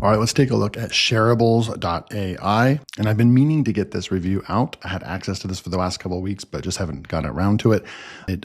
All right, let's take a look at Shareables AI. And I've been meaning to get this review out. I had access to this for the last couple of weeks, but just haven't gotten around to it.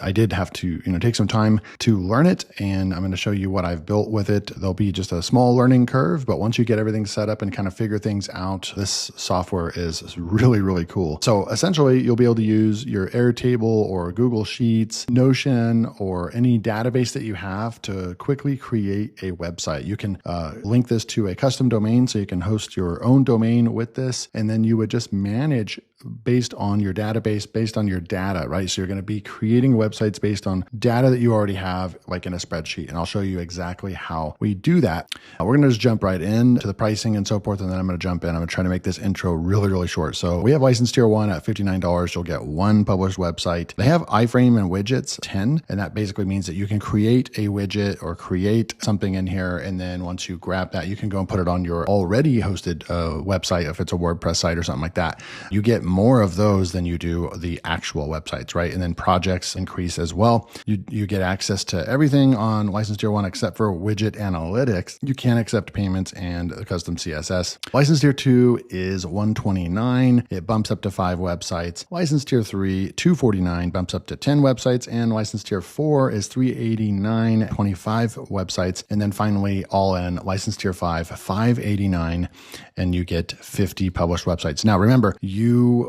I did have to, take some time to learn it, and I'm going to show you what I've built with it. There'll be just a small learning curve, but once you get everything set up and kind of figure things out, this software is really, really cool. So essentially, you'll be able to use your Airtable or Google Sheets, Notion, or any database that you have to quickly create a website. You can link this to a custom domain, so you can host your own domain with this, and then you would just manage based on your database, based on your data, right? So you're going to be creating websites based on data that you already have, like in a spreadsheet. And I'll show you exactly how we do that. We're going to just jump right in to the pricing and so forth. And then I'm going to jump in. I'm going to try to make this intro really, really short. So we have license tier 1 at $59. You'll get one published website. They have iframe and widgets 10. And that basically means that you can create a widget or create something in here. And then once you grab that, you can go and put it on your already hosted website. If it's a WordPress site or something like that, you get more of those than you do the actual websites, right? And then projects increase as well. You get access to everything on license tier 1 except for widget analytics. You can accept payments and custom CSS. License tier 2 is $129. It bumps up to 5 websites. License tier 3, $249, bumps up to 10 websites. And license tier 4 is $389, 25 websites. And then finally, all in, license tier 5, $589, and you get 50 published websites. Now, remember, you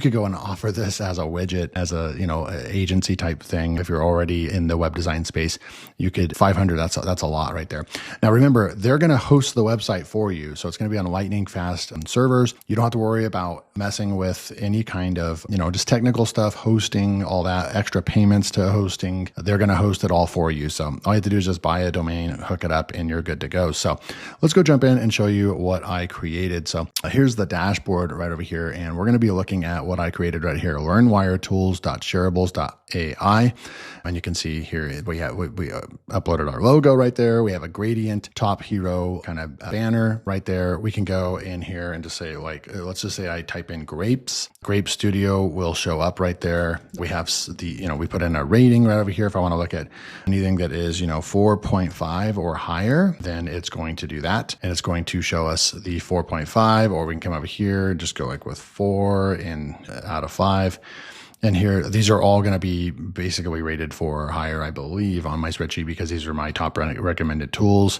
could go and offer this as a widget, as a, agency type thing. If you're already in the web design space, you could 500. That's a lot right there. Now, remember, they're going to host the website for you. So it's going to be on lightning fast servers. You don't have to worry about messing with any kind of, just technical stuff, hosting, all that extra payments to hosting. They're going to host it all for you. So all you have to do is just buy a domain, hook it up, and you're good to go. So let's go jump in and show you what I created. So here's the dashboard right over here. And we're going to be looking at what I created right here, LearnWire tools.shareables.ai. And you can see here, we uploaded our logo right there. We have a gradient top hero kind of banner right there. We can go in here and just say, let's just say I type in grapes. Grape Studio will show up right there. We have we put in a rating right over here. If I want to look at anything that is, 4.5 or higher, then it's going to do that. And it's going to show us the 4.5, or we can come over here, just go with 4 out of 5. And here, these are all going to be basically rated 4 or higher, I believe, on my spreadsheet, because these are my top recommended tools.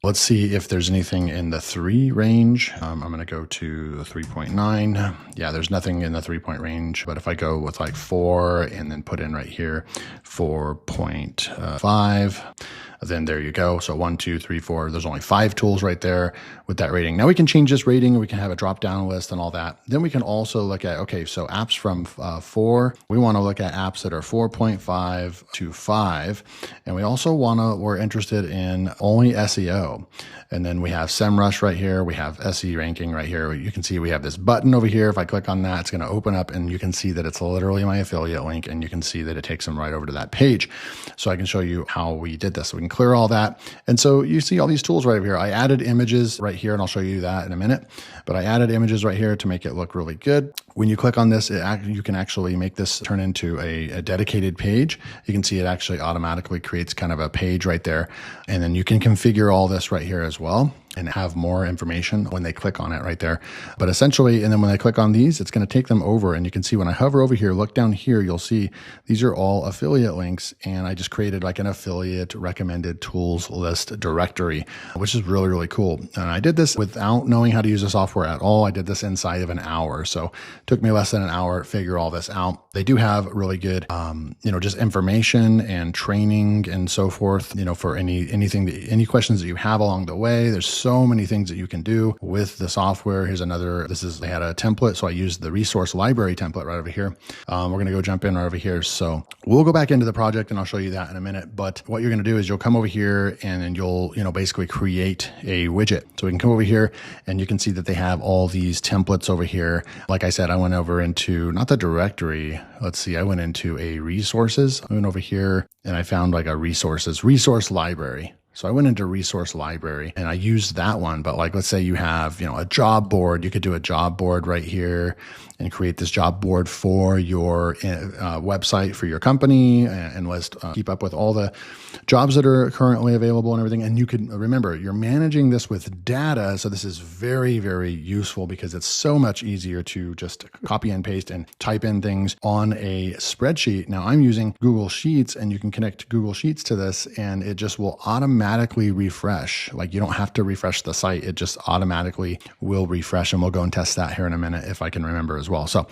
Let's see if there's anything in the 3 range. I'm going to go to 3.9. Yeah, there's nothing in the 3-point range. But if I go with 4 and then put in right here 4.5, then there you go. So 1, 2, 3, 4. There's only 5 tools right there with that rating. Now we can change this rating. We can have a drop down list and all that. Then we can also look at, okay, so apps from 4. We want to look at apps that are 4.5 to 5. And we also we're interested in only SEO. And then we have SEMrush right here. We have SE ranking right here. You can see we have this button over here. If I click on that, it's going to open up, and you can see that it's literally my affiliate link, and you can see that it takes them right over to that page. So I can show you how we did this. So we can clear all that. And so you see all these tools right over here. I added images right here, and I'll show you that in a minute. But I added images right here to make it look really good. When you click on this, you can actually make this turn into a dedicated page. You can see it actually automatically creates kind of a page right there. And then you can configure all this right here as well and have more information when they click on it right there. But essentially, and then when I click on these, it's going to take them over. And you can see when I hover over here, look down here, you'll see these are all affiliate links. And I just created an affiliate recommended tools list directory, which is really, really cool. And I did this without knowing how to use the software at all. I did this inside of an hour. So it took me less than an hour to figure all this out. They do have really good, just information and training and so forth, for any questions that you have along the way. There's so many things that you can do with the software. Here's another, they had a template. So I used the resource library template right over here. We're going to go jump in right over here. So we'll go back into the project and I'll show you that in a minute. But what you're going to do is you'll come over here and then you'll, basically create a widget. So we can come over here and you can see that they have all these templates over here. Like I said, I went over into, not the directory. Let's see, I went into a resources. I went over here and I found a resource library. So I went into resource library and I used that one. But like, let's say you have, a job board, you could do a job board right here and create this job board for your website for your company and list, keep up with all the jobs that are currently available and everything. And you can remember, you're managing this with data. So this is very, very useful because it's so much easier to just copy and paste and type in things on a spreadsheet. Now I'm using Google Sheets, and you can connect Google Sheets to this and it just will automatically refresh. Like, you don't have to refresh the site. It just automatically will refresh, and we'll go and test that here in a minute if I can remember as well. So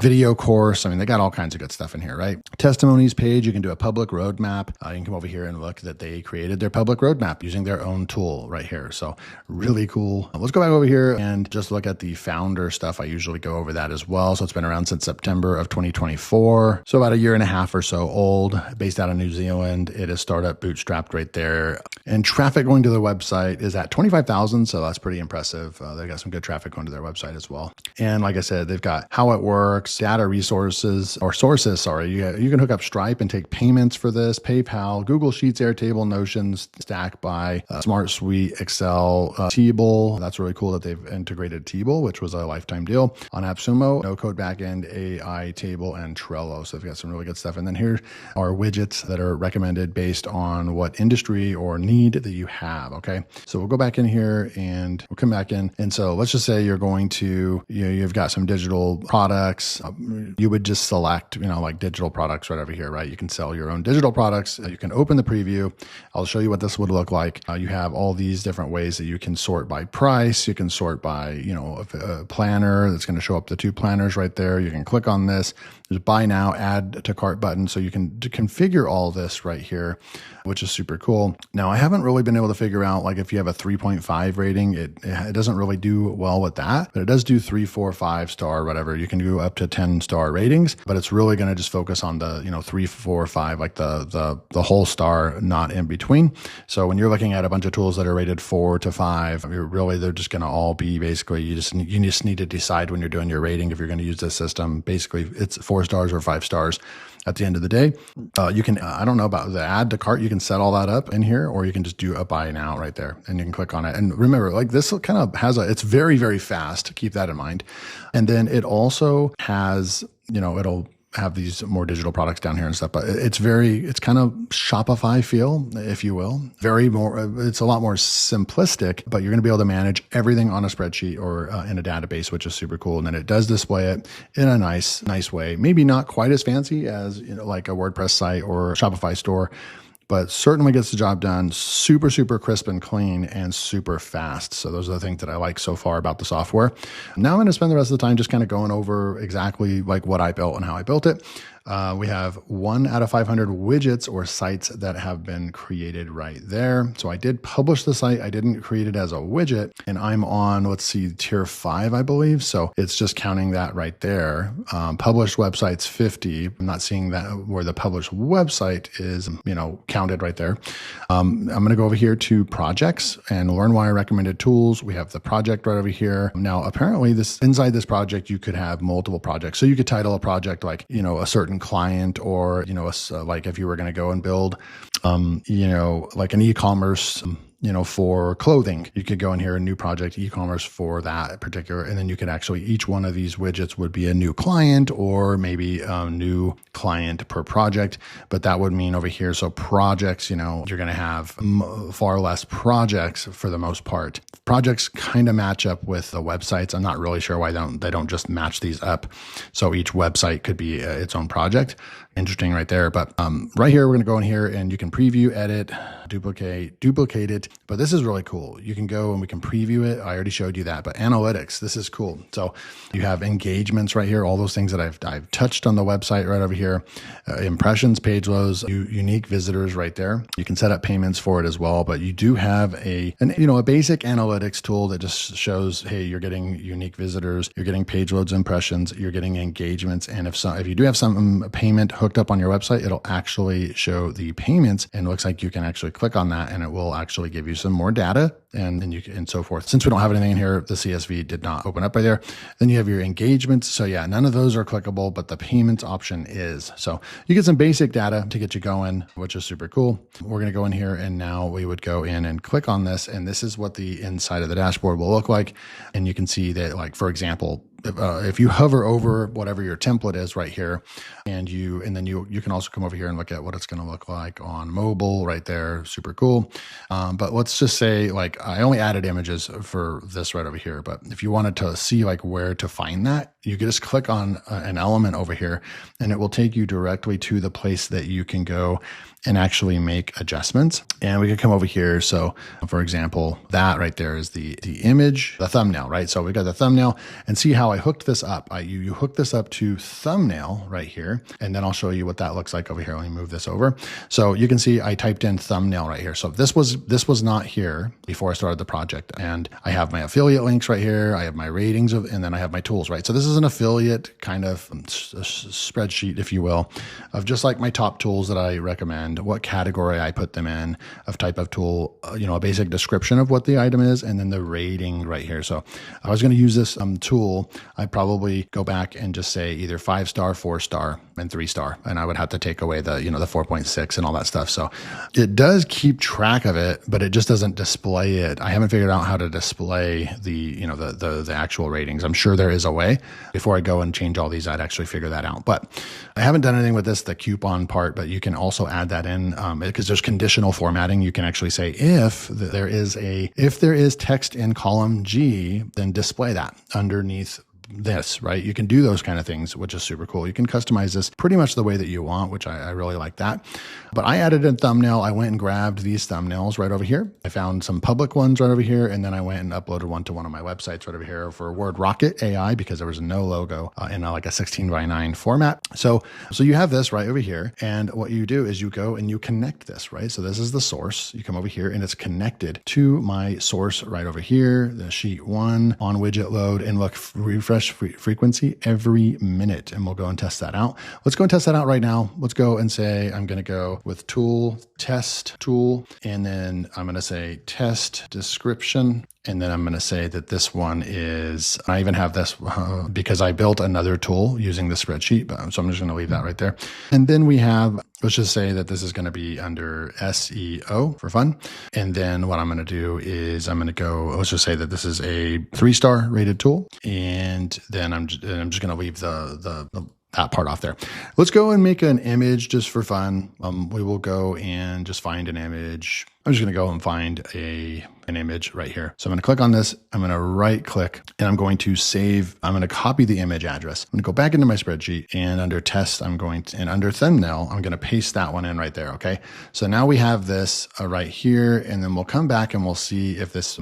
video course, they got all kinds of good stuff in here, right? Testimonies page, you can do a public roadmap. You can come over here and look that they created their public roadmap using their own tool right here. So really cool. Let's go back over here and just look at the founder stuff. I usually go over that as well. So it's been around since September of 2024. So about a year and a half or so old, based out of New Zealand. It is startup bootstrapped right there. And traffic going to their website is at 25,000. So that's pretty impressive. They got some good traffic going to their website as well. And like I said, they've got how it works, data resources or sources. Sorry, you can hook up Stripe and take payments for this, PayPal, Google Sheets, Airtable, Notions, Stack by Smart Suite, Excel, Teeble. That's really cool that they've integrated Teeble, which was a lifetime deal on AppSumo, no code backend, AI table, and Trello. So they've got some really good stuff. And then here are widgets that are recommended based on what industry or need that you have. Okay. So we'll go back in here and we'll come back in. And so let's just say you're going to, you've got some digital products. You would just select, like digital products right over here, right? You can sell your own digital products. You can open the preview. I'll show you what this would look like. You have all these different ways that you can sort by price. You can sort by, a planner that's going to show up the two planners right there. You can click on this. There's buy now, add to cart button. So you can configure all this right here, which is super cool. Now, I haven't really been able to figure out, like, if you have a 3.5 rating, it doesn't really do well with that, but it does do 3, 4, 5 star, whatever. You can do up to 10 star ratings, but it's really going to just focus on the, 3, 4, 5, like the whole star, not in between. So when you're looking at a bunch of tools that are rated 4 to 5, they're just going to all be basically, you just need to decide when you're doing your rating if you're going to use this system. Basically, it's 4 stars or 5 stars. At the end of the day, you can, I don't know about the add to cart, you can set all that up in here, or you can just do a buy now right there and you can click on it. And remember, like, this kind of has it's very, very fast. Keep that in mind. And then it also has, it'll have these more digital products down here and stuff, but it's kind of Shopify feel, if you will. It's a lot more simplistic, but you're going to be able to manage everything on a spreadsheet or in a database, which is super cool. And then it does display it in a nice way. Maybe not quite as fancy as, like a WordPress site or Shopify store, but certainly gets the job done. Super, super crisp and clean and super fast. So those are the things that I like so far about the software. Now I'm going to spend the rest of the time just kind of going over exactly like what I built and how I built it. We have 1 out of 500 widgets or sites that have been created right there. So I did publish the site. I didn't create it as a widget, and I'm on, let's see, tier 5, I believe. So it's just counting that right there. Published websites 50. I'm not seeing that where the published website is, counted right there. I'm going to go over here to projects and LearnWire recommended tools. We have the project right over here. Now, apparently inside this project, you could have multiple projects. So you could title a project like, a certain client, or, like if you were going to go and build, like an e-commerce, for clothing, you could go in here, a new project, e-commerce for that particular, and then you could actually, each one of these widgets would be a new client or maybe a new client per project. But that would mean over here, so projects, you're going to have far less projects for the most part. Projects kind of match up with the websites. I'm not really sure why they don't just match these up. So each website could be its own project. Interesting right there. But right here, we're going to go in here and you can preview, edit, duplicate it. But this is really cool. You can go and we can preview it. I already showed you that, but analytics, this is cool. So you have engagements right here, all those things that I've touched on the website right over here, impressions, page loads, unique visitors right there. You can set up payments for it as well, but you do have a basic analytics tool that just shows, hey, you're getting unique visitors, you're getting page loads, impressions, you're getting engagements. And if you do have some payment hooked up on your website, it'll actually show the payments, and it looks like you can actually click on that and it will actually give you some more data and so forth. Since we don't have anything in here, the CSV did not open up right there. Then you have your engagements. So yeah, none of those are clickable, but the payments option is. So you get some basic data to get you going, which is super cool. We're going to go in here and now we would go in and click on this. And this is what the inside of the dashboard will look like. And you can see that, like, for example, if you hover over whatever your template is right here, and then you can also come over here and look at what it's going to look like on mobile right there. Super cool. But let's just say, like, I only added images for this right over here. But if you wanted to see like where to find that, you can just click on an element over here and it will take you directly to the place that you can go and actually make adjustments. And we could come over here. So for example, that right there is the image, the thumbnail, right? So we got the thumbnail, and see how I hooked this up. You hook this up to thumbnail right here. And then I'll show you what that looks like over here. Let me move this over. So you can see I typed in thumbnail right here. So this was not here before I started the project. And I have my affiliate links right here. I have my ratings and then I have my tools, right? So this is an affiliate kind of spreadsheet, if you will, of just like my top tools that I recommend, what category I put them in, of type of tool, a basic description of what the item is, and then the rating right here. So I was going to use this tool. I'd probably go back and just say either 5-star, 4-star, and 3-star. And I would have to take away the 4.6 and all that stuff. So it does keep track of it, but it just doesn't display it. I haven't figured out how to display the actual ratings. I'm sure there is a way. Before I go and change all these, I'd actually figure that out. But I haven't done anything with this, the coupon part, but you can also add that in because there's conditional formatting. You can actually say if there is text in column G, then display that underneath this, right? You can do those kind of things, which is super cool. You can customize this pretty much the way that you want, which I really like that. But I added a thumbnail. I went and grabbed these thumbnails right over here. I found some public ones right over here. And then I went and uploaded one to one of my websites right over here for WordRocket AI, because there was no logo in like a 16:9 format. So you have this right over here. And what you do is you go and you connect this, right? So this is the source. You come over here and it's connected to my source right over here, the sheet 1 on widget load, and look, refresh frequency every minute. And we'll go and test that out. Let's go and test that out right now. Let's go and say, I'm going to go with tool, test tool, and then I'm going to say test description. And then I'm going to say that this one is, I even have this because I built another tool using the spreadsheet, so I'm just going to leave that right there. And then we have, let's just say that this is going to be under SEO for fun. And then what I'm going to do is I'm going to go, let's just say that this is a 3-star rated tool. And then I'm just going to leave that part off there. Let's go and make an image just for fun. We will go and just find an image. I'm just going to go and find an image right here. So I'm going to click on this. I'm going to right click and I'm going to save. I'm going to copy the image address. I'm going to go back into my spreadsheet, and under test, and under thumbnail, I'm going to paste that one in right there. Okay. So now we have this right here, and then we'll come back and we'll see if this,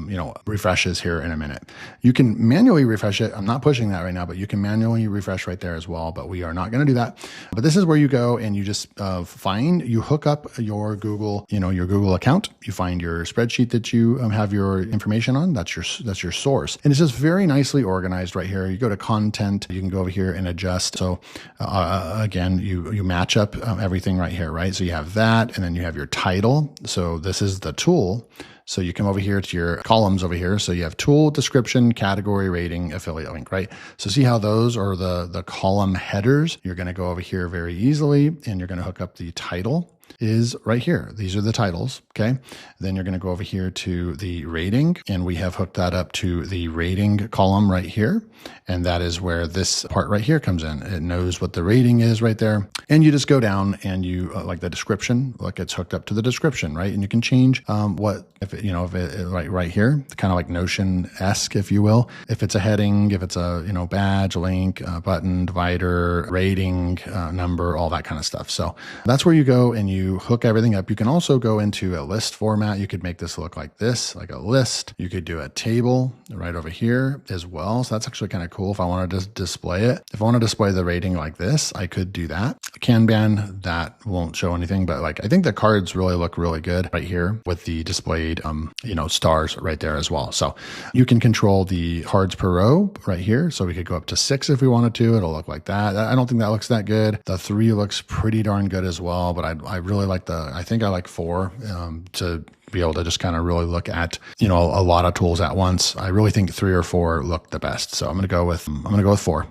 refreshes here in a minute. You can manually refresh it. I'm not pushing that right now, but you can manually refresh right there as well, but we are not going to do that. But this is where you go and you just you hook up your Google, your Google account. You find your spreadsheet that you have your information on. That's your source. And it's just very nicely organized right here. You go to content, you can go over here and adjust. So again, you match up everything right here, right? So you have that, and then you have your title. So this is the tool. So you come over here to your columns over here. So you have tool, description, category, rating, affiliate link, right? So see how those are the column headers. You're going to go over here very easily, and you're going to hook up the title is right here. These are the titles. Okay. Then you're going to go over here to the rating, and we have hooked that up to the rating column right here. And that is where this part right here comes in. It knows what the rating is right there. And you just go down and you like the description, like it's hooked up to the description, right? And you can change if it right here, kind of like Notion-esque, if you will. If it's a heading, if it's a, badge, link, button, divider, rating, number, all that kind of stuff. So that's where you go and you you hook everything up. You can also go into a list format. You could make this look like this, like a list. You could do a table right over here as well. So that's actually kind of cool if I wanted to display it. If I want to display the rating like this, I could do that. Kanban, that won't show anything, but like I think the cards really look really good right here with the displayed, stars right there as well. So you can control the cards per row right here. So we could go up to 6 if we wanted to. It'll look like that. I don't think that looks that good. The 3 looks pretty darn good as well, but I really like I think I like 4 to be able to just kind of really look at, a lot of tools at once. I really think 3 or 4 look the best. So I'm going to go with 4.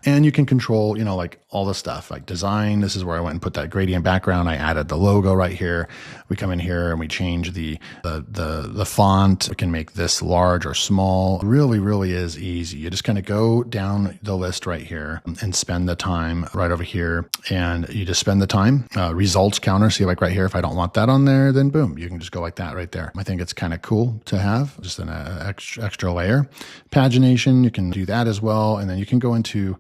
And you can control, like all the stuff like design. This is where I went and put that gradient background. I added the logo right here. We come in here and we change the font. We can make this large or small. Really, really is easy. You just kind of go down the list right here and spend the time right over here. And you just spend the time. Results counter. See, like right here, if I don't want that on there, then boom, you can just go like that right there. I think it's kind of cool to have just an extra layer. Pagination, you can do that as well. And then you can go into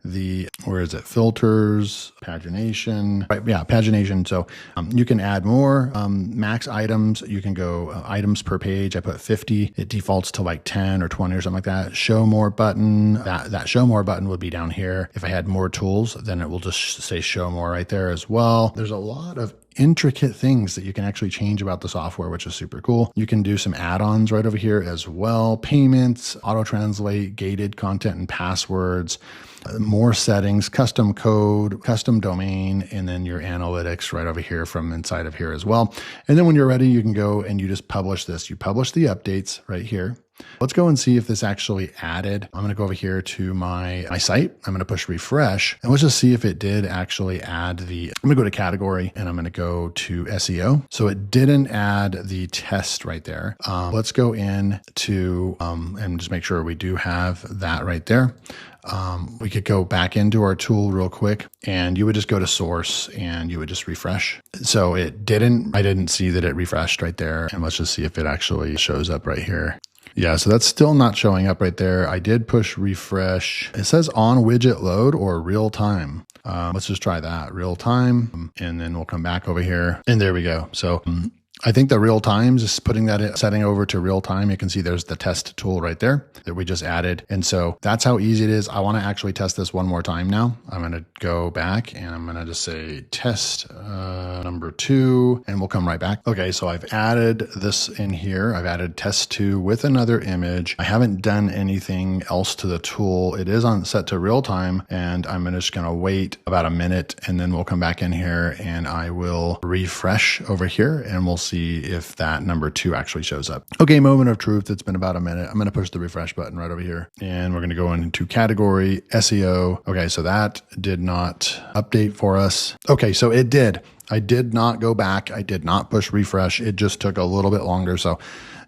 filters, pagination, right? Yeah, pagination. So you can add more max items. You can go items per page. I put 50. It defaults to like 10 or 20 or something like that. Show more button. That show more button would be down here. If I had more tools, then it will just say show more right there as well. There's a lot of intricate things that you can actually change about the software, which is super cool. You can do some add-ons right over here as well. Payments, auto-translate, gated content and passwords, more settings, custom code, custom domain, and then your analytics right over here from inside of here as well. And then when you're ready, you can go and you just publish this. You publish the updates right here. Let's go and see if this actually added. I'm going to go over here to my site. I'm going to push refresh and let's just see if it did actually add I'm going to go to category and I'm going to go to SEO. So it didn't add the test right there. Let's go in to, and just make sure we do have that right there. We could go back into our tool real quick and you would just go to source and you would just refresh. So I didn't see that it refreshed right there. And let's just see if it actually shows up right here. Yeah, so that's still not showing up right there. I did push refresh. It says on widget load or real time. Let's just try that real time. And then we'll come back over here and there we go. So I think the real time, just putting that setting over to real time, you can see there's the test tool right there that we just added. And so that's how easy it is. I want to actually test this one more time now. I'm going to go back and I'm going to just say test number 2 and we'll come right back. Okay, so I've added this in here. I've added test 2 with another image. I haven't done anything else to the tool. It is set to real time and I'm just going to wait about a minute and then we'll come back in here and I will refresh over here and we'll see if that number 2 actually shows up. Okay, moment of truth. It's been about a minute. I'm going to push the refresh button right over here and we're going to go into category SEO. Okay, so that did not update for us. Okay, so it did. I did not go back. I did not push refresh. It just took a little bit longer. So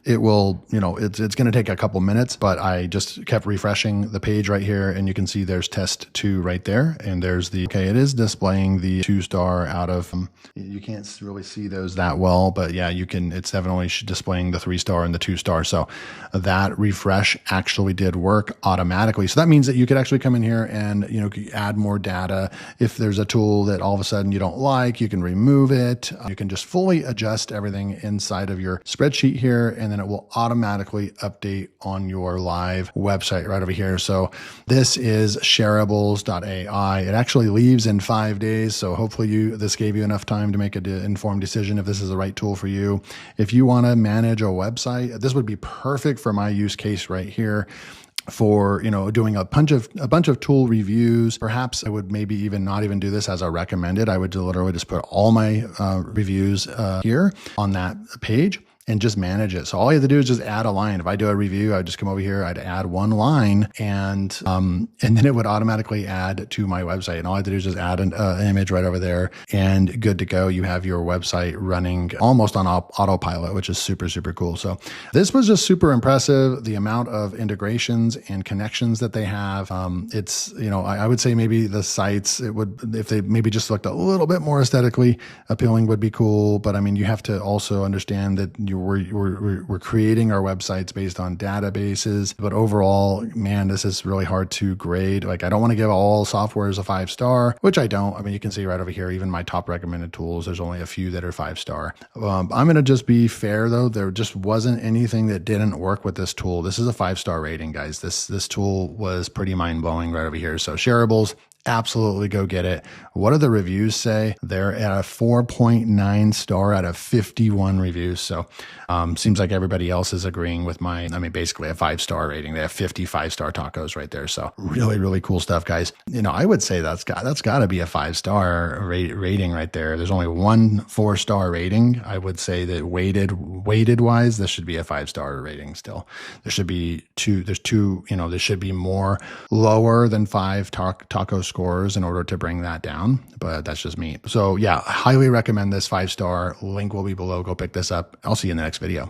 it will, it's going to take a couple minutes, but I just kept refreshing the page right here and you can see there's test 2 right there. And there's it is displaying the 2-star out of, you can't really see those that well, but yeah, it's definitely displaying the 3-star and the 2-star. So that refresh actually did work automatically. So that means that you could actually come in here and, add more data. If there's a tool that all of a sudden you don't like, you can remove it. You can just fully adjust everything inside of your spreadsheet here. And then it will automatically update on your live website right over here. So this is Shareables AI. It actually leaves in 5 days. So hopefully this gave you enough time to make an informed decision if this is the right tool for you. If you want to manage a website, this would be perfect for my use case right here. For doing a bunch of tool reviews. Perhaps I would maybe even not even do this as a recommended. I would literally just put all my reviews here on that page and just manage it. So all you have to do is just add a line. If I do a review, I'd just come over here, I'd add one line and then it would automatically add to my website. And all I have to do is just add an image right over there and good to go. You have your website running almost on autopilot, which is super, super cool. So this was just super impressive. The amount of integrations and connections that they have. It's, I would say maybe the sites, if they maybe just looked a little bit more aesthetically appealing would be cool. But I mean, you have to also understand that your we're creating our websites based on databases, but overall, man, this is really hard to grade. Like, I don't want to give all softwares a 5-star, which I don't. I mean, you can see right over here, even my top recommended tools, there's only a few that are 5-star. I'm going to just be fair though. There just wasn't anything that didn't work with this tool. This is a 5-star rating, guys. This tool was pretty mind blowing right over here. So Shareables, absolutely go get it. What do the reviews say? They're at a 4.9 star out of 51 reviews. So seems like everybody else is agreeing with mine. I mean, basically a 5-star rating. They have 55-star tacos right there. So really, really cool stuff, guys. You know, I would say that's got to be a 5-star rating right there. There's only one 4-star rating. I would say that weighted wise, this should be a 5-star rating still. There should be there should be more lower than 5 taco scores in order to bring that down, but that's just me. So yeah, highly recommend this 5-star. Link will be below. Go pick this up. I'll see you in the next video.